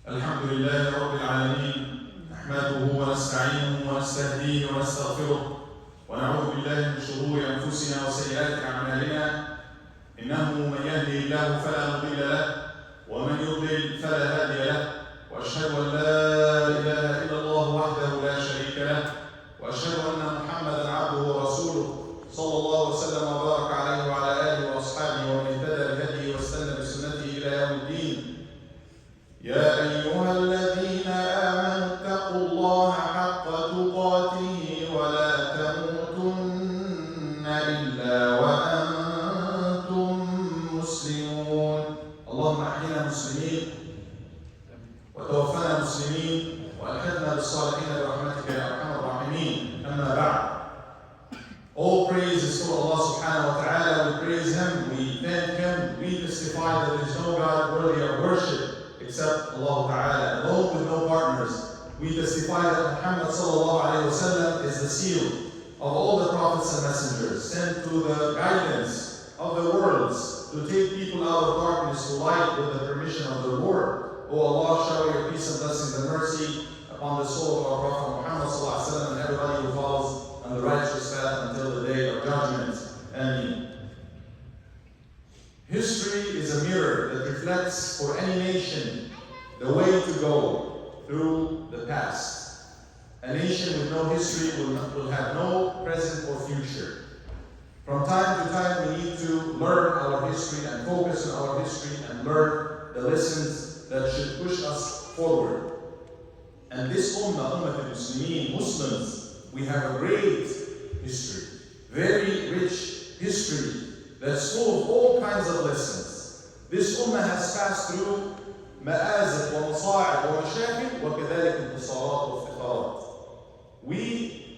الحمد لله رب العالمين نحمده ونستعينه ونستهديه ونستغفره ونعوذ بالله من شرور أنفسنا وسيئات أعمالنا إنه من يهده الله فلا مضل له ومن يضلل فلا هادي له وأشهد أن لا إله إلا الله وحده لا شريك له وأشهد أن محمدا عبده ورسوله صلى الله وسلم وبارك عليه وعلى آله وأصحابه ومن اهتدى بهديه واستنى بسنته إلى يوم الدين. يا أيها الذين آمنوا اتقوا الله حق تقاته ولا تموتن إلا وأنتم مسلمون. اللهم أحينا مسلمين وتوفنا مسلمين وألحقنا بالصالحين برحمتك يا أرحم الراحمين. أما بعد. All praise is for Allah subhanahu wa ta'ala. We praise Him, we thank Him, we testify that there is no God worthy of worship except Allah ta'ala, alone with no partners. We testify that Muhammad sallallahu alayhi wa sallam is the seal of all the prophets and messengers, sent to the guidance of the worlds, to take people out of darkness to light with the permission of the Lord. O Allah, shower your peace and blessings and mercy upon the soul of our Prophet Muhammad sallallahu alayhi wa sallam and everybody who follows on the righteous path until the day of judgment. Ameen. History is a mirror that reflects for any nation the way to go through the past. A nation with no history will have no present or future. From time to time we need to learn our history and focus on our history and learn the lessons that should push us forward. And this Ummah al-Muslimin, Muslims, we have a great history, very rich history that's full of all kinds of lessons. This Ummah has passed through مآزق ومصاعب ومشاكل وكذلك انتصارات وافتخارات. We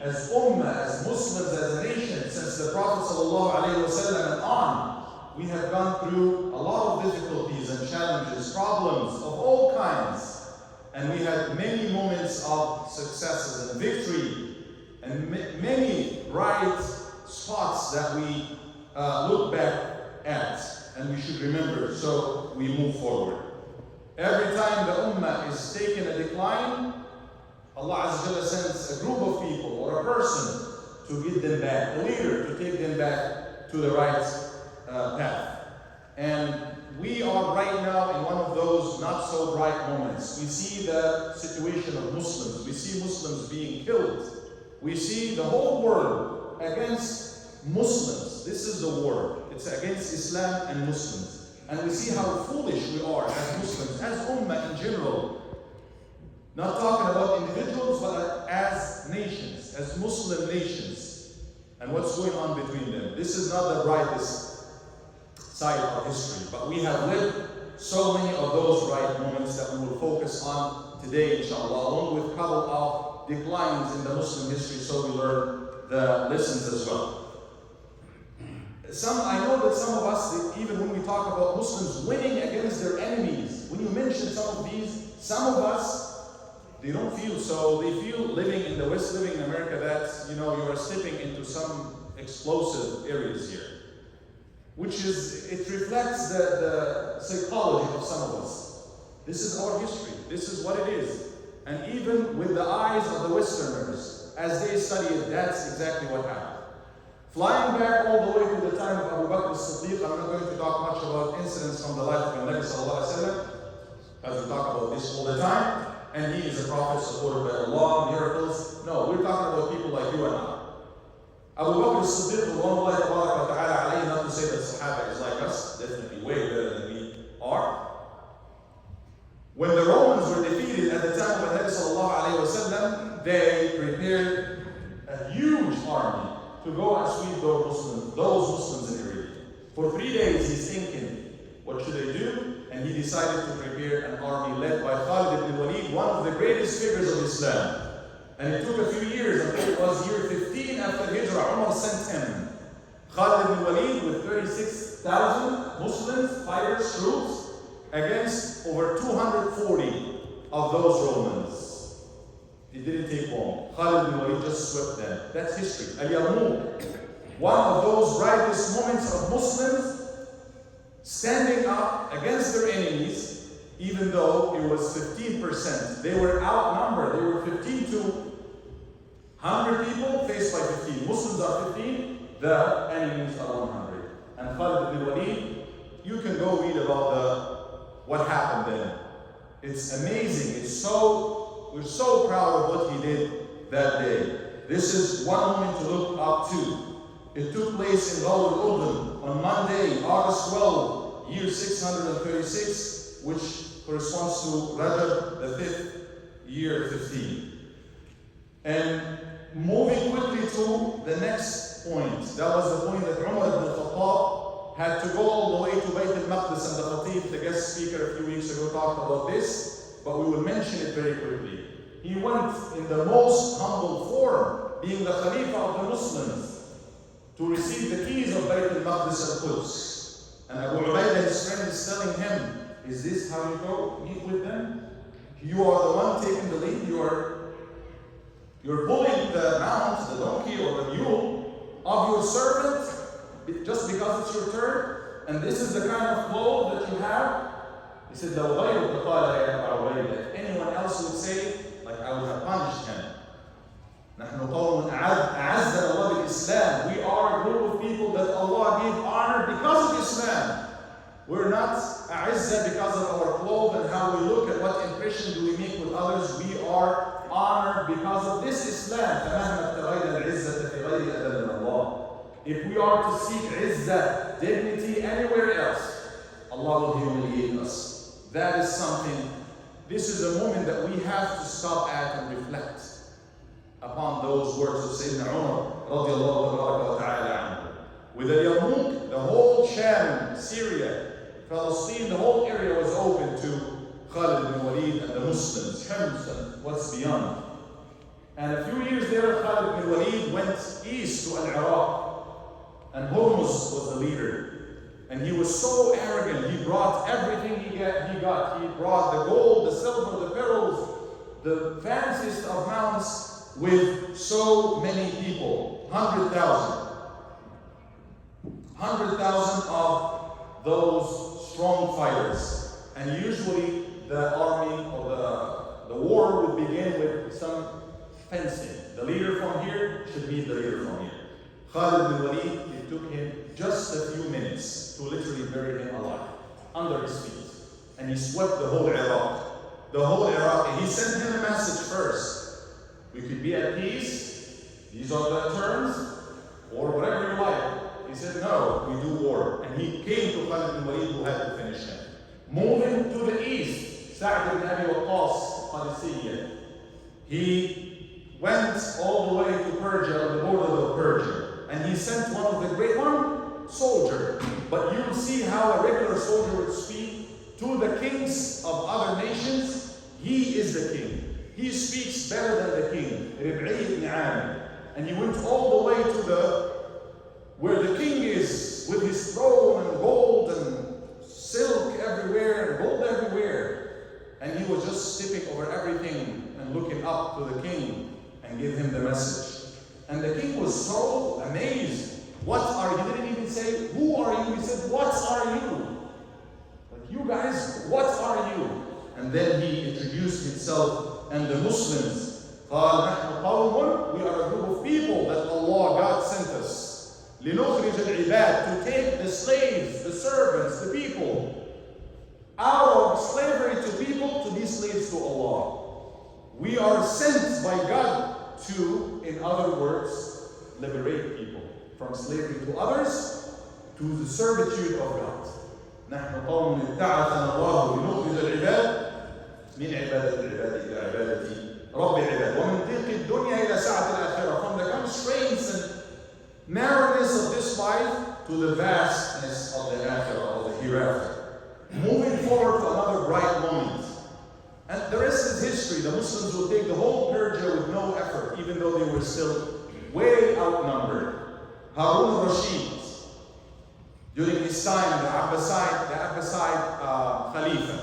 as Ummah, as Muslims, as a nation, since the Prophet ﷺ and on, we have gone through a lot of difficulties and challenges, problems of all kinds. And we had many moments of successes and victory and many bright spots that we look back at and we should remember, so we move forward. Every time the Ummah is taking a decline, Allah Azza wa Jalla sends a group of people or a person to get them back, a leader to take them back to the right path. And we are right now in one of those not so bright moments. We see the situation of Muslims. We see Muslims being killed. We see the whole world against Muslims. This is the war. It's against Islam and Muslims. And we see how foolish we are as Muslims, as Ummah in general. Not talking about individuals, but as nations, as Muslim nations. And what's going on between them. This is not the brightest side of history, but we have lived so many of those bright moments that we will focus on today, inshallah, along with a couple of declines in the Muslim history, so we learn the lessons as well. I know that some of us, even when we talk about Muslims winning against their enemies, when you mention some of these, some of us, they don't feel so. They feel living in the West, living in America, that you are stepping into some explosive areas here. It reflects the psychology of some of us. This is our history. This is what it is. And even with the eyes of the Westerners, as they study it, that's exactly what happened. Flying back all the way to the time of Abu Bakr as-Siddiq, I'm not going to talk much about incidents from the life of the Nabi sallallahu alaihi wasallam, as we talk about this all the time, and he is a prophet supported by Allah, miracles. No, we're talking about people like you and I. Abu Bakr as-Siddiq, not to say that Sahaba is like us, definitely way better than we are. When the Romans were defeated at the time of the Nabi sallallahu alaihi wasallam, they prepared a huge army to go and sweep those Muslims in Arabia. For 3 days he's thinking, what should they do? And he decided to prepare an army led by Khalid ibn Walid, one of the greatest figures of Islam. And it took a few years until it was year 15 after Hijrah, Umar sent him. Khalid ibn Walid with 36,000 Muslims, fighters, troops, against over 240 of those Romans. It didn't take long. Khalid ibn Walid just swept them. That's history. Al-Yarmouk, one of those brightest moments of Muslims standing up against their enemies even though it was 15%. They were outnumbered. They were 15 to 100 people faced by 15. Muslims are 15, the enemies are 100. And Khalid ibn Walid, you can go read about what happened then. It's amazing. We're so proud of what he did that day. This is one moment to look up to. It took place in Ghawr al-Urdun on Monday, August 12, year 636, which corresponds to Rajab, the 5th, year 15. And moving quickly to the next point. That was the point that Umar ibn Khattab had to go all the way to Bayt al-Maqdis, and the Khatib, the guest speaker a few weeks ago, talked about this, but we will mention it very quickly. He went in the most humble form, being the Khalifa of the Muslims, to receive the keys of Bayt al-Maqdis al-Quds. And Abu Ubaidah, his friend, is telling him, is this how you go meet with them? You are the one taking the lead. You're pulling the mount, the donkey or the mule of your servant just because it's your turn, and this is the kind of clothes that you have. He said, if anyone else would say, like, I would have punished him. نحن قوم أعزنا الله بالإسلام. We are a group of people that Allah gave honor because of Islam. We're not a'izza because of our clothes and how we look at what impression do we make with others. We are honored because of this Islam. If we are to seek izzah, dignity anywhere else, Allah will humiliate us. That is something, this is a moment that we have to stop at and reflect upon those words of Sayyidina Umar radiallahu ta'ala anhu. With the Yarmouk, the whole Sham, Syria, Palestine, the whole area was open to Khalid ibn Walid and the Muslims, Hims and what's beyond. And a few years later, Khalid ibn Walid went east to Al-Iraq, and Hormuz was the leader. And he was so arrogant, he brought everything he got. He brought the gold, the silver, the pearls, the fanciest of mounts, with so many people, 100,000. 100,000 of those strong fighters. And usually the army or the war would begin with some fencing. The leader from here should meet the leader from here. Khalid bin Walid, it took him just a few minutes to literally bury him alive under his feet. And he swept the whole Iraq. The whole Iraq. And he sent him a message first. We could be at peace. These are the terms, or whatever you like. He said, no, we do war. And he came to Khalid bin Walid, who had to finish him. Moving to the east, Sa'd ibn Abi Waqqas, Qadisiyya. He went all the way to Persia, the border of Persia. And he sent one soldier. But you will see how a regular soldier would speak to the kings of other nations. He is the king. He speaks better than the king, Rib'i ibn Amir. And he went all the way to where the king is, with his throne and gold and silk everywhere and gold everywhere. And he was just stepping over everything and looking up to the king and give him the message. And the king was so amazed. What are you? He didn't even say, who are you? He said, what are you? Like, you guys, what are you? And then he introduced himself and the Muslims. قال نحن قوم, we are a group of people that Allah, God sent us. لنخرج العباد, to take the slaves, the servants, the people, out of slavery to people to be slaves to Allah. We are sent by God to, in other words, liberate people from slavery to others to the servitude of God. نحن قوم ابتعثنا الله لنخرج العباد من عبادة العباد إلى عبادة رب العباد ومن ضيق الدنيا إلى سعة الآخرة, from the constraints and narrowness of this life to the vastness of the Akhirah, of the hereafter. Moving forward to another bright moment. And the rest is history. The Muslims will take the whole Persia with no effort, even though they were still way outnumbered. Harun al-Rashid, during his time, the Abbasid Khalifa.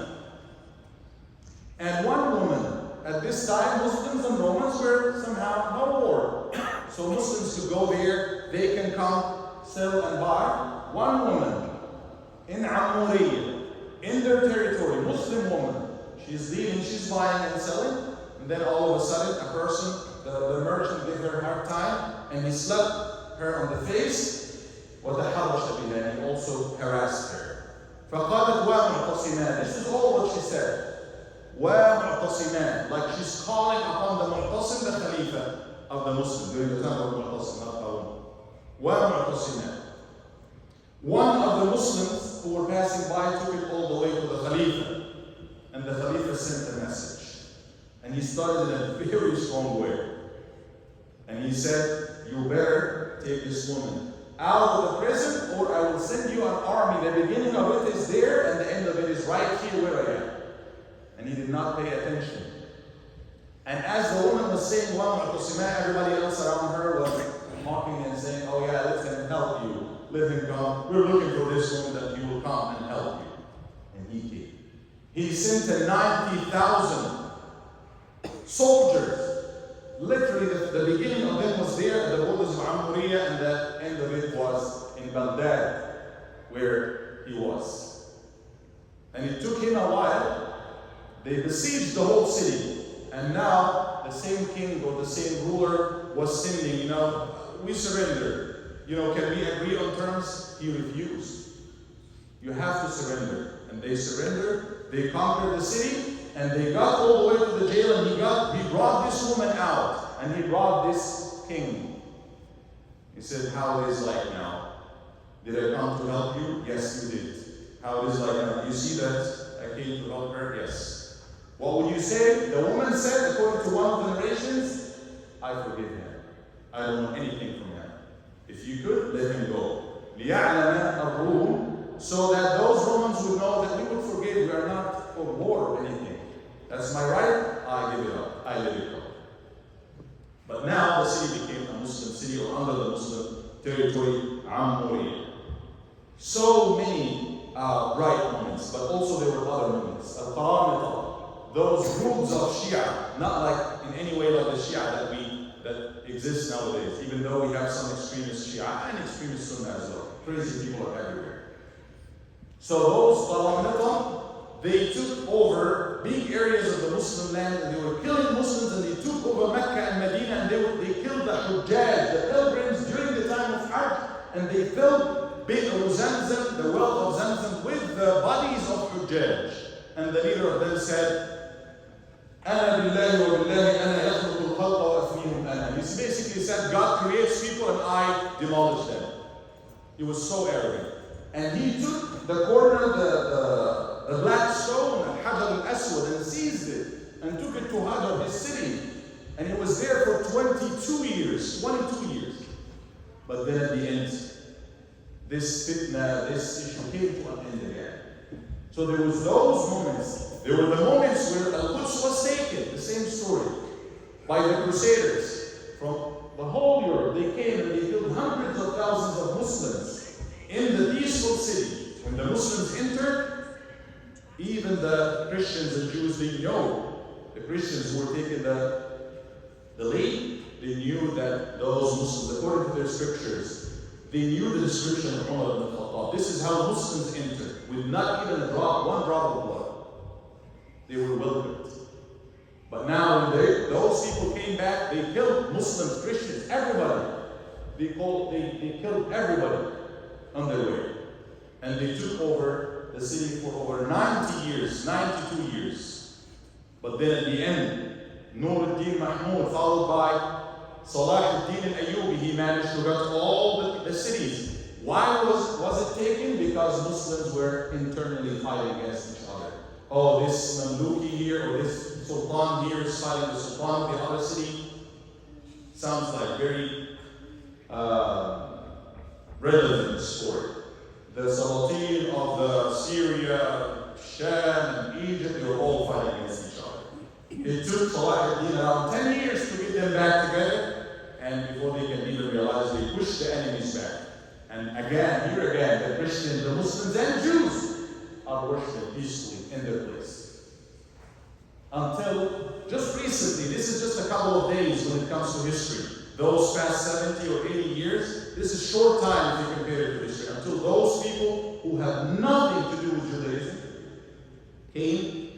And one woman, at this time, Muslims and Romans were somehow no war. So Muslims could go there, they can come, sell and buy. One woman in Amuriya, in their territory, Muslims Muslim woman. She's leaving, she's buying and selling, and then all of a sudden a person, the merchant gave her a hard time, and he slapped her on the face. وَتَحَرَّشَ بِهَا, and he also harassed her. فَقَالَتْ وَمُعْتَصِمَانِ. This is all what she said. وَمُعْتَصِمَانِ, like she's calling upon the Mu'tasim, the Khalifa of the Muslims, during the time of Mu'tasim, not Harun. وَمُعْتَصِمَانِ. One of the Muslims who were passing by took it all the way to the Khalifa, and the Khalifa sent a message. And he started in a very strong way. And he said, you better take this woman out of the prison, or I will send you an army. The beginning of it is there, and the end of it is right here where I am. And he did not pay attention. And as the woman was saying, everybody else around her was mocking and saying, oh yeah, let him help you. Let him come. We're looking for this woman that he will come and help you. And he came. He sent 90,000 soldiers. Literally, the beginning of them was there at the borders of Amuriya, and the end of it was in Baghdad, where he was. And it took him a while. They besieged the whole city. And now, the same king or the same ruler was sending, we surrender. Can we agree on terms? He refused. You have to surrender. And they surrendered. They conquered the city. And they got all the way to the jail, and he brought this woman out, and he brought this king. He said, how it is like now? Did I come to help you? Yes, you did. How it is like now? You see that I came to help her? Yes. What would you say? The woman said, according to one of the narrations, I forgive him. I don't want anything from him. If you could, let him go. لِيَعْلَمَ الرُّومُ, so that those Romans would know that we would forgive. We are not for war or anything. That's my right, I give it up. I let it go. But now the city became a Muslim city, or under the Muslim territory, Amuriya. So many bright moments, but also there were other moments. Al-Qaramita, those groups of Shia, not like in any way like the Shia that exists nowadays, even though we have some extremist Shia and extremist Sunnah as well. Crazy people are everywhere. So those Qaramita, they took over big areas of the Muslim land, and they were killing Muslims, and they took over Mecca and Medina, and they killed the Hujjaj, the pilgrims, during the time of Hajj, and they filled Bi'r Zamzam, the well of Zamzam, with the bodies of Hujjaj. And the leader of them said, أَنَا بِاللَّهِ وَبِاللَّهِ أَنَا يَخْلُقُ الْخَلْقَ وَأَفْنِيهُمْ أَنَا. He basically said, God creates people and I demolish them. He was so arrogant. And he took the corner, the black stone, Hajar al-Aswad, and seized it, and took it to Hajar, his city. And it was there for 22 years. But then at the end, this fitna, this issue came to an end again. So there was those moments. There were the moments where Al-Quds was taken, the same story, by the Crusaders. From the whole Europe, they came and they killed hundreds of thousands of Muslims in the peaceful city. When the Muslims entered, even the Christians and Jews didn't know. The Christians who were taking the lead, they knew that those Muslims, according to their scriptures, they knew the description of Umar ibn Khattab. This is how Muslims entered, with not even one drop of blood. They were welcomed. But now when those people came back, they killed Muslims, Christians, everybody. They killed everybody on their way. And they took over the city for over 92 years. But then at the end, Nur al-Din Mahmud, followed by Salah al-Din al-Ayyubi, he managed to get all the cities. Why was it taken? Because Muslims were internally fighting against each other. Oh, this Mamluki here, or this Sultan here is fighting the Sultan of the other city. Sounds like very relevant story. The Salatin of the Syria, Sham, and Egypt, they were all fighting against each other. It took Salah al-Din around 10 years to get them back together, and before they can even realize, they pushed the enemies back. And again, the Christians, the Muslims, and Jews are worshiping peacefully in their place. Until just recently, this is just a couple of days when it comes to history. Those past 70 or 80 years, this is short time if you compare it to history. Until those people who have nothing to do with Judaism came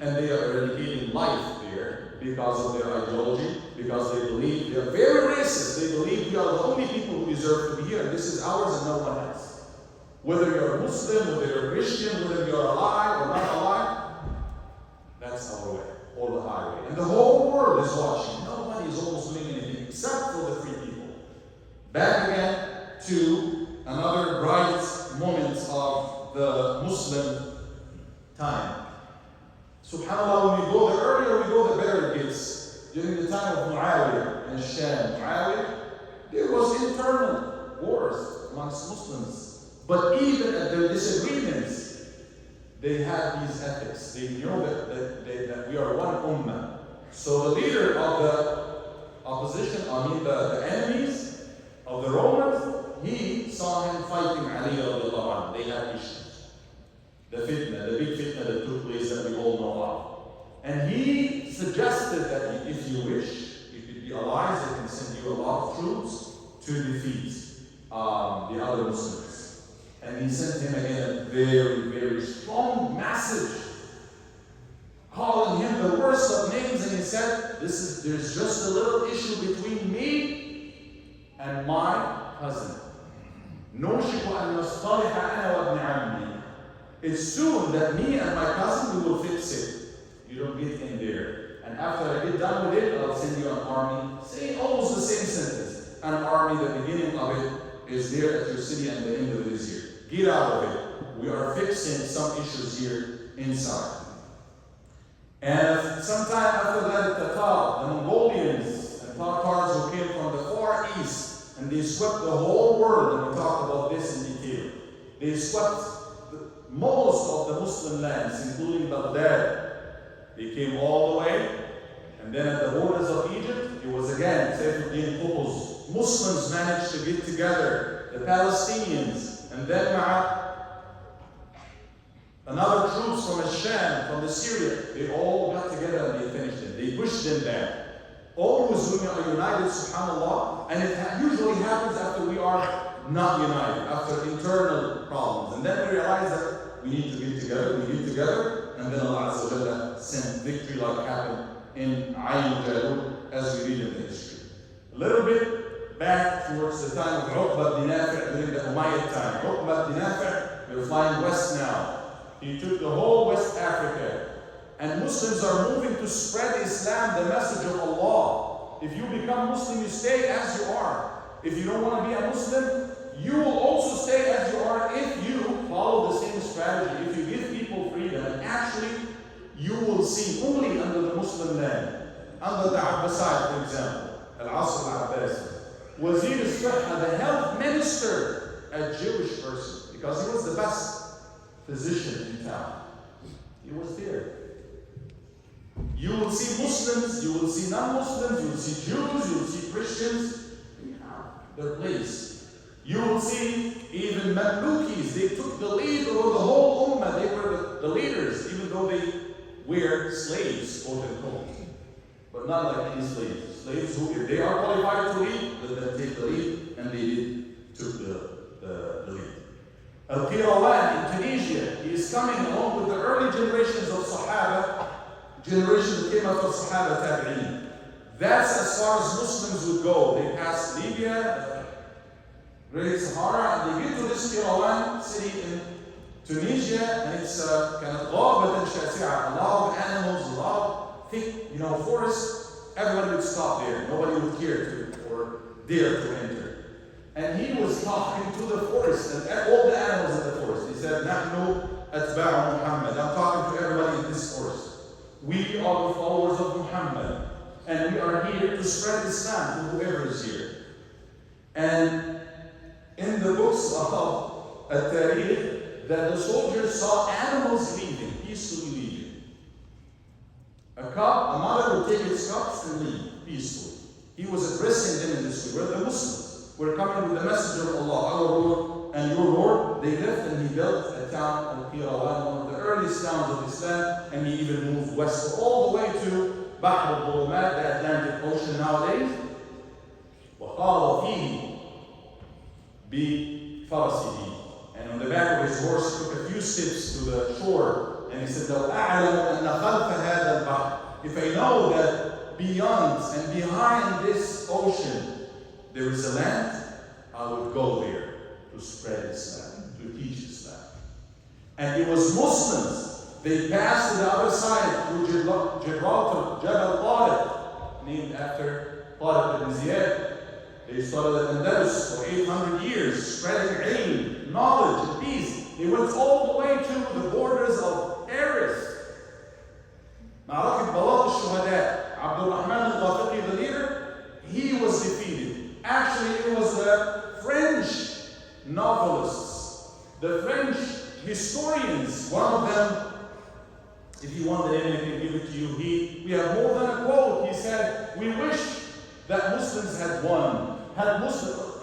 because of their ideology, because they believe they are very racist. They believe we are the only people who deserve to be here, and this is ours and no one else. Whether you're a Muslim, whether you're a Christian, whether you're alive or not alive, that's our way, or the highway. And the whole world is watching. Nobody is almost doing anything except for the free people. Back again to another bright moment of the Muslim time. SubhanAllah, when we go, the earlier we go, the better it gets. During the time of Muawiyah and Sham, there was internal wars amongst Muslims. But even at their disagreements, they had these ethics. They know that we are one ummah. So the leader of the opposition, the enemies of the Romans, he saw him fighting Ali radiallahu anhu. They had issues. The fitna, the big fitna that took place that we all know of. And he suggested that if you wish, you could be allies, they can send you a lot of troops to defeat the other Muslims. And he sent him again a very, very strong message, calling him the worst of names, and he said, there's just a little issue between me and my cousin. It's soon that me and my cousin, we will fix it. You don't get in there. And after I get done with it, I'll send you an army. Saying almost the same sentence. An army, the beginning of it is there at your city and the end of it is here. Get out of it. We are fixing some issues here inside. And sometime after that, the Mongolians and Tatars who came from the Far East, and they swept the whole world, and we talked about this in detail. They swept most of the Muslim lands, including Baghdad. They came all the way, and then at the borders of Egypt, it was again Sayfuddin Qutuz. Muslims managed to get together, the Palestinians, and then another troops from Sham, from the Syria, they all got together and they finished it. They pushed them back. All Muslims are united, subhanAllah, and it usually happens after we are not united, after internal problems. And then we realize that we need to get together, and then Allah Azza wa Jalla sent victory like happened in Ayn Jalut, as we read in the history. A little bit back towards the time of Khotbah bin Nafi' during the Umayyad time. Khotbah bin Nafi', we're flying west now. He took the whole West Africa. And Muslims are moving to spread Islam, the message of Allah. If you become Muslim, you stay as you are. If you don't want to be a Muslim, you will also stay as you are if you follow the same strategy. If you give people freedom, and actually you will see only under the Muslim land, under the Abbasid, for example, Al-Asr al-Abbasi, Wazir al-Sihha, the health minister, a Jewish person, because he was the best physician in town. He was there. You will see Muslims, you will see non-Muslims, you will see Jews, you will see Christians. They have their place. You will see even Mamlukis. They took the lead over the whole Ummah. They were the leaders, even though they were slaves, quote unquote. But not like any slaves. Slaves who, if they are qualified to lead, let them take the lead, and they took the lead. Al-Qirawani in Tunisia, he is coming along with the early generations of Sahaba, generation that came out of Sahaba Tabi'een. That's as far as Muslims would go. They passed Libya, Great Sahara, and they get to this Qirawani city in Tunisia, and it's kind of غابة شاسعة, a lot of animals, a lot of thick, forests. Everybody would stop there. Nobody would care to or dare to enter. And he was talking to the forest and all the animals in the forest. He said, "Nahnu atba'u Muhammad." I'm talking to everybody in this forest. We are the followers of Muhammad, and we are here to spread Islam to whoever is here. And in the books of At-Tariq, that the soldiers saw animals leaving, peacefully leaving. A mother would take its cubs and leave peacefully. He was addressing them in this way. We're the Muslims. We're coming with the message of Allah, our Lord and your Lord. They left, and he built a town of Qirawani, one of the earliest towns of Islam, and he even moved west all the way to Bahr al-Dhulumat, the Atlantic Ocean nowadays. وَقَالَ فِيهِ بِفَرَسِهِ. And on the back of his horse, he took a few steps to the shore, and he said, لو أعلم أن خلف هذا البحر, if I know that beyond and behind this ocean, there is a land, I would go there to spread Islam, to teach Islam. And it was Muslims. They passed to the other side through Gibraltar, Jabal Tariq, named after Tariq ibn Ziyad. They started at Andalus for 800 years, spreading ilm, knowledge, and peace. They went all the way to the borders of Paris. Ma'arakit Balat al-Shuhada, Abdul Rahman al-Ghafiqi, the leader, he was defeated. Actually, it was the French novelists, the French historians. One of them, if you want the name, I can give it to you. We have more than a quote. He said, "We wish that Muslims had won. Had Muslims,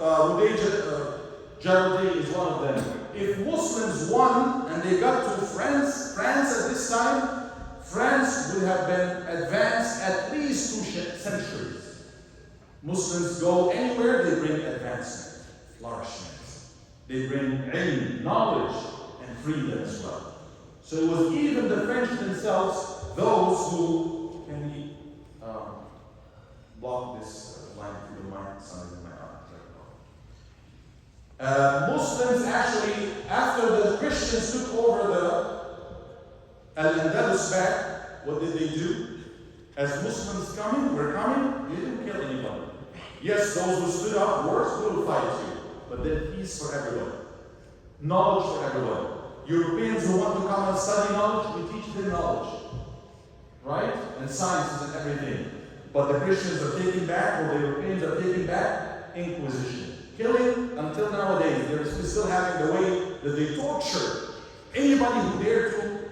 Jardi is one of them. If Muslims won and they got to France at this time, France would have been advanced at least 2 centuries. Muslims go anywhere, they bring advancement, flourishment. They bring ilm, knowledge, and freedom as well. So it was even the French themselves, those who, can we block this line through the mic? Sorry, my Muslims actually, after the Christians took over the Al-Andalus back, what did they do? As Muslims were coming, they didn't kill anybody. Yes, those who stood up worse will fight you, but then peace for everyone. Knowledge for everyone. Europeans who want to come and study knowledge, we teach them knowledge. Right? And sciences and everything. But the Christians are taking back, or the Europeans are taking back, Inquisition. Killing until nowadays. They're still having the way that they torture anybody who dare to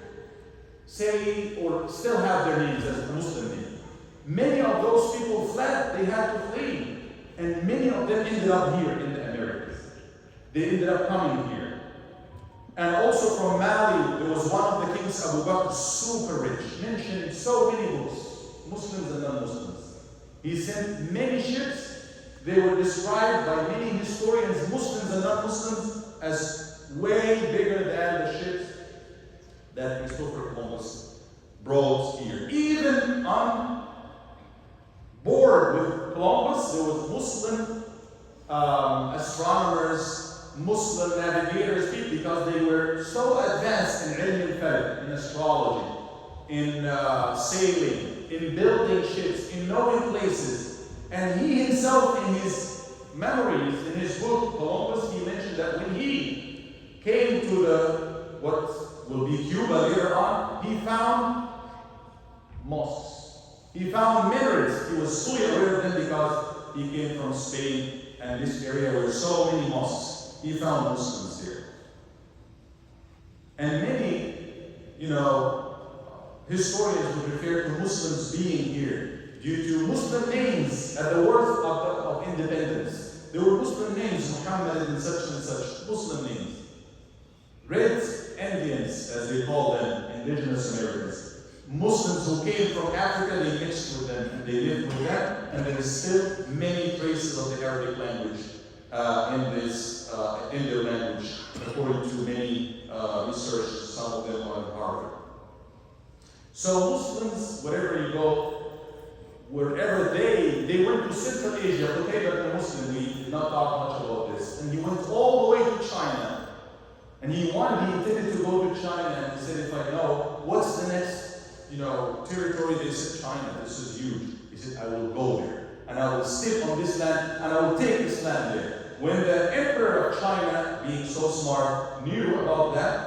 say or still have their names as a Muslim name. Many of those people fled, they had to flee. And many of them ended up here in the Americas. They ended up coming here. And also from Mali, there was one of the kings, Abu Bakr, super rich, mentioned in so many books, Muslims and non-Muslims. He sent many ships. They were described by many historians, Muslims and non-Muslims, as way bigger than the ships that Christopher Columbus brought here. Even on board with Columbus, there was Muslim astronomers, Muslim navigators, because they were so advanced in ilm al-falak, in astrology, in sailing, in building ships, in knowing places. And he himself, in his memories, in his book, Columbus, he mentioned that when he came to what will be Cuba later on, he found mosques. He found minarets. He was fully aware of them because he came from Spain, and this area were so many mosques. He found Muslims there. And many, historians would refer to Muslims being here due to Muslim names at the birth of independence. There were Muslim names, Muhammad and such, Muslim names. Red Indians, as they call them, indigenous Americans. Muslims who came from Africa, they mixed with them, and they lived with them, and there is still many traces of the Arabic language in their language, according to many research, some of them are in Harvard. So Muslims, wherever you go, wherever they went to Central Asia, okay, but the Muslim, we did not talk much about this, and he went all the way to China, and he intended to go to China, and he said, if I know, what's the next, territory? They said, China, this is huge. He said, I will go there, and I will sit on this land, and I will take this land there. When the emperor of China, being so smart, knew about that,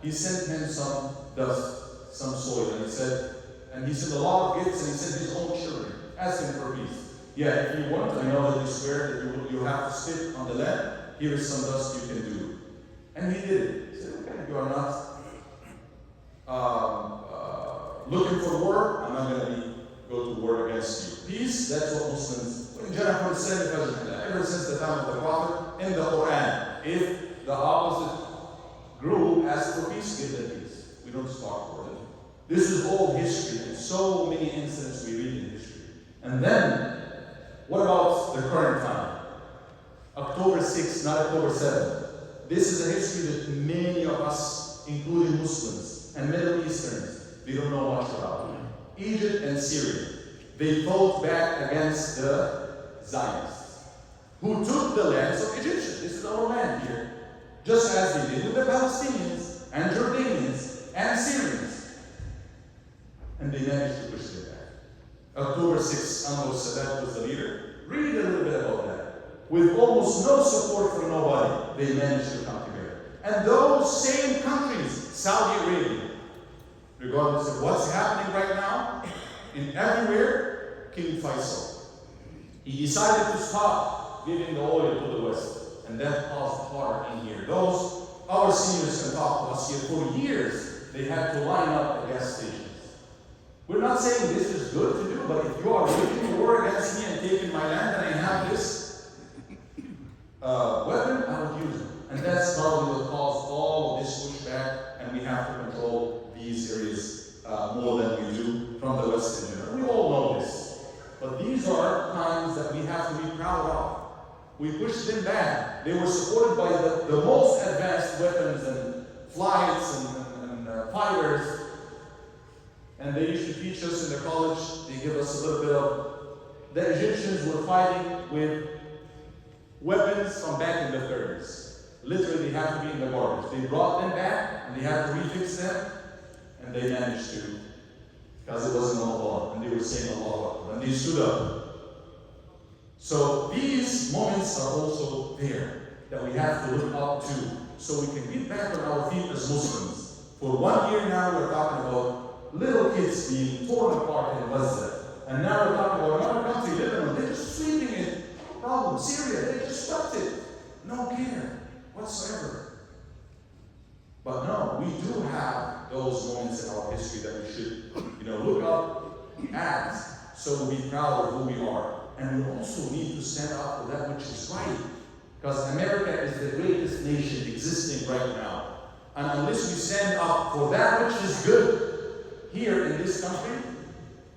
he sent him some dust, some soil, and he sent a lot of gifts, and he sent his own children, asking for peace. Yeah, if you want, I know that you swear that you have to sit on the land, here is some dust you can do. And he did it. He said, okay, you are not looking for war, I'm not going to go to war against you. Peace, that's what Muslims, ever since the time of the Prophet, in the Quran, if the opposite group asks for peace, give them peace. We don't spark for them. This is old history, and so many incidents we read in history. And then, what about the current time? October 6th, not October 7th. This is a history that many of us, including Muslims and Middle Easterns, they don't know much about. Egypt and Syria. They fought back against the Zionists, who took the lands of Egyptians. This is our land here. Just as they did with the Palestinians and Jordanians and Syrians. And they managed to push them back. October 6th, Anwar Sadat was the leader. Read a little bit about that. With almost no support from nobody, they managed to come together. And those same countries, Saudi Arabia, regardless of what's happening right now, in everywhere, King Faisal, he decided to stop giving the oil to the West. And that caused harm in here. Our seniors can talk to us here. For years, they had to line up at gas stations. We're not saying this is good to do, but if you are waging war against me and taking my land and I have this weapon, I would use it. And that's probably what caused all of this pushback, and we have to control these areas more than we do from the West in general. We all know this. But these are times that we have to be proud of. We pushed them back. They were supported by the most advanced weapons and flights and fighters. And they used to teach us in the college, they give us a little bit of, the Egyptians were fighting with weapons from back in the 30s. Literally, they have to be in the garbage. They brought them back, and they had to refix them, and they managed to, because it wasn't Allah, and they were saying Allah, and they stood up. So these moments are also there, that we have to look up to, so we can get back on our feet as Muslims. For 1 year now, we're talking about little kids being torn apart in Gaza. And now we're talking about another country, Lebanon, they're just sweeping it. Problem, Syria, they just swept it. No care whatsoever. But no, we do have those moments in our history that we should, look up at, so we'll be proud of who we are. And we also need to stand up for that which is right. Because America is the greatest nation existing right now. And unless we stand up for that which is good here in this country,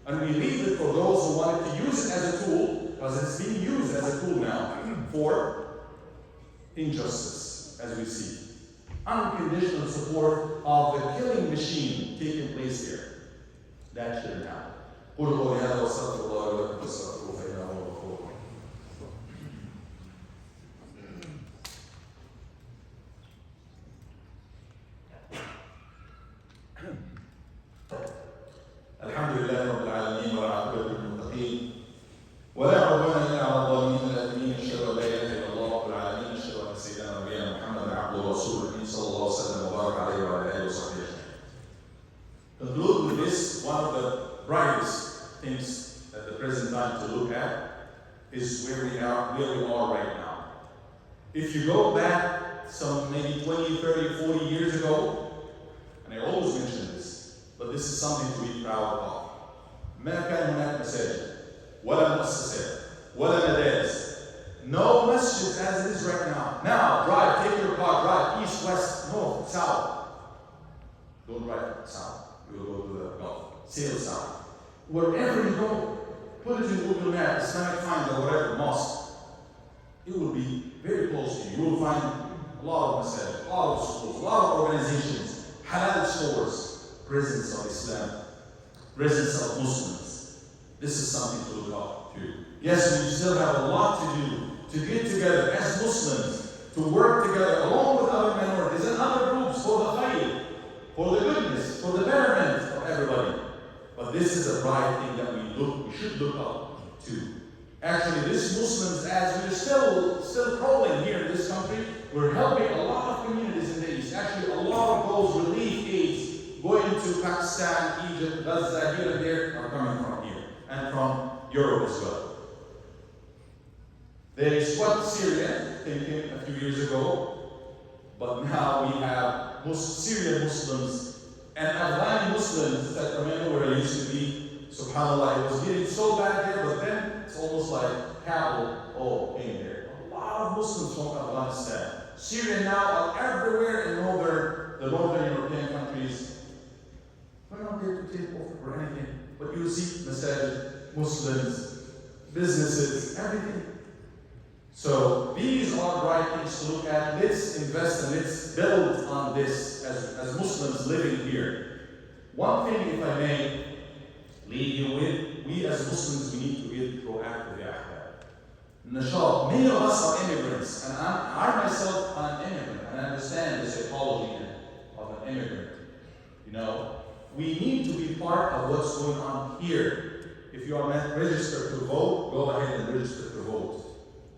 and we leave it for those who wanted to use it as a tool, because it's being used as a tool now for injustice, as we see. Unconditional support of the killing machine taking place here. That shouldn't happen. الحمد لله رب العالمين والعاقبة للمتقين ولا عدوان إلا على الظالمين الآثمين أشهد أن لا إله إلا الله رب العالمين أشهد أن سيدنا نبينا محمد عبده ورسوله صلى الله عليه وسلم وبارك عليه وعلى آله وصحبه أجمعين. Conclude with this, one of the brightest things at the present time to look at is where we are right now. If you go back some maybe 20, 30, 40 years ago, and I always mention this, but this is something to be proud of. ما كان هناك مساجد ولا مؤسسات ولا مدارس. No masjid as it is right now. Now, take your car, drive east, west, north, south. Don't drive south. You will go to the Gulf. Sail south. Wherever you go, put it in Google Maps, Islamic Find or whatever, mosque. It will be very close to you. You will find a lot of masajid, a lot of schools, a lot of organizations, halal stores, presence of Islam, presence of Muslims. This is something to look up to. Yes, we still have a lot to do to get together as Muslims, to work together along with other minorities and other groups for the khayr, for the goodness, for the betterment of everybody. But this is a bright thing that we should look up to. Actually, this Muslims, as we're still crawling here in this country, we're helping a lot of communities in the East. Actually, a lot of those relief aids going to Pakistan, Egypt, Gaza, here and there are coming from here and from Europe as well. They swept Syria, thinking a few years ago, but now we have Syrian Muslims and Afghani Muslims that remember where I used to be. SubhanAllah, it was getting so bad there, but then it's almost like cattle all came there. A lot of Muslims from Afghanistan. Syria now are everywhere in the northern European countries. We're not there to take over or anything, but you see masajid, Muslims, businesses, everything. So these are bright things to look at. Let's invest and let's build on this as Muslims living here. One thing, if I may leave you with, we as Muslims, we need to get proactive. Nashab, many of us are immigrants, and I myself am an immigrant, and I understand the psychology of an immigrant. You know, we need to be part of what's going on here. If you are not registered to vote, go ahead and register to vote.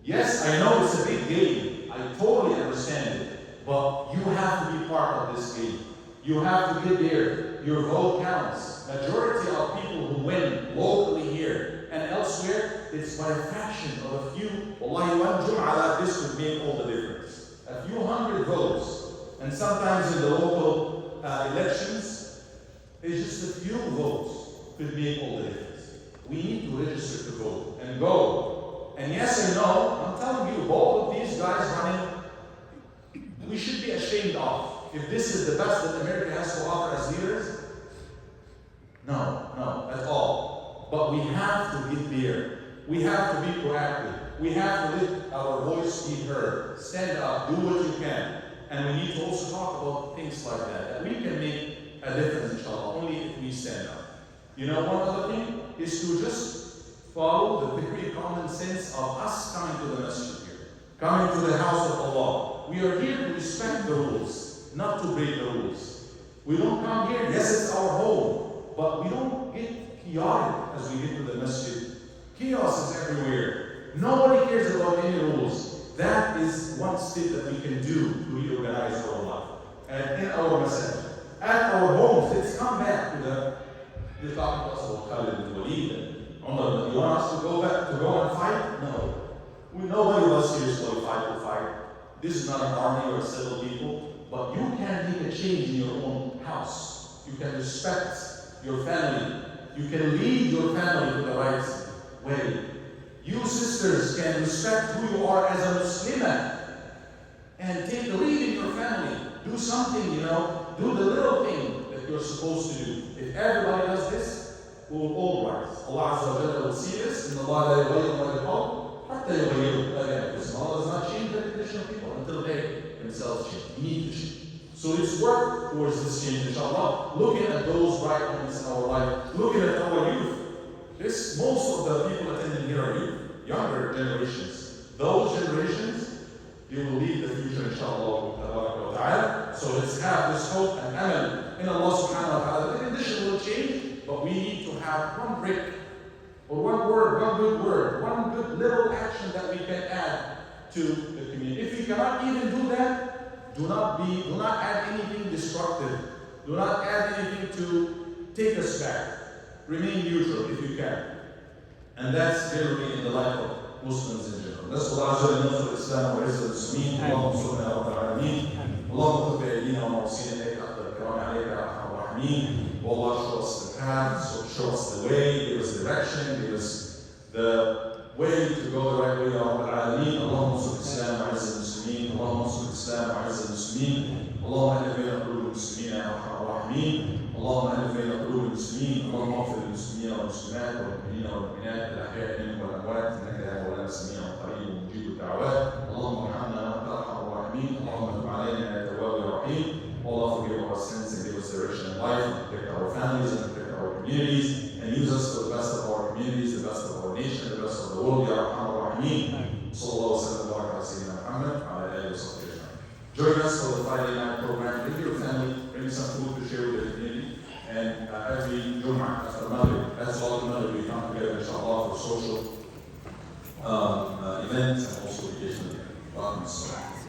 Yes, I know it's a big game. I totally understand it. But you have to be part of this game. You have to get there. Your vote counts. Majority of people who win locally here and elsewhere, it's by a fraction of a few. Wallahi, one Jum'ah like this would make all the difference. A few hundred votes. And sometimes in the local elections, it's just a few votes could make all the difference. We need to register to vote and go. And yes and no, I'm telling you, both of these guys running, we should be ashamed of. If this is the best that America has to offer as leaders, no, at all. But we have to get there. We have to be proactive. We have to let our voice be heard. Stand up, do what you can. And we need to also talk about things like that we can make a difference, inshallah, only if we stand up. You know, one other thing is to just follow the very common sense of us coming to the masjid here, coming to the house of Allah. We are here to respect the rules, not to break the rules. We don't come here, yes, it's our home, but we don't get chaotic as we get to the masjid. Chaos is everywhere. Nobody cares about any rules. That is one step that we can do to reorganize our life. And in our masjid, at our homes, let's come back to the topic of Khalid and Walid and Umar. You want us to go back to go and fight? No. Nobody of us here is going to fight. This is not an army or civil people, but you can make a change in your own house. You can respect your family. You can lead your family to the right way. You sisters can respect who you are as a Muslimah and take the lead in your family. Do something, you know, do the little thing that you're supposed to do. If everybody does this, we will all rise. Allah Azza wa Jalla will see this, and Allah la yughayyiru ma biqawmin hatta yughayyiru ma bi anfusihim. Allah does not change the condition of people until they themselves change. We need to change. So let's work towards this change, inshallah. Looking at those bright moments in our life, looking at our youth. Most of the people attending here are youth, younger generations. Those generations, you will lead the future, inshallah. So let's have this hope and amal in Allah subhanahu wa ta'ala. The condition will change, but we need to have one brick, or one word, one good word, one good little action that we can add to the community. If we cannot even do that, do not add anything destructive. Do not add anything to take us back. Remain neutral if you can. And that's generally in the life of Muslims in general. نسأل الله عز وجل نصر الإسلام وعز المسلمين. اللهم صل على رب العالمين. اللهم خذ بأيدينا وأوصينا إليك أخذ الكرام عليك يا أرحم الراحمين. Allah, show us the path, show us the way, give us direction, give us the way to go the right way, Ya Rabb al-Alameen. اللهم انصر الإسلام وعز المسلمين. اللهم انصر الإسلام وعز المسلمين. اللهم ألف بين قلوب المسلمين يا أرحم الراحمين. اللهم ألف بين قلوب المسلمين. اللهم اغفر للمسلمين والمسلمات والمؤمنين والمؤمنات الأحياء منهم والأموات إنك يا مولانا سميع قريب مجيب الدعوات. اللهم ارحمنا وأنت أرحم الراحمين. اللهم تب علينا يا تواب يا رحيم. Allah forgive our sins and give us direction in life, and protect our families and protect our communities, and use us for the best of our communities, the best of our nation, the best of the world. Ya Arhamar Rahimeen. Sallallahu alaihi wa sallam ala Sayyidina Muhammad wa ala alihi wa sahbihi ajma'in. Join us for the Friday night program. Bring your family, bring some food to share with the community. And every Jum'ah after Maghrib, that's all the Maghrib, we come together, inshallah, for social events and also occasionally.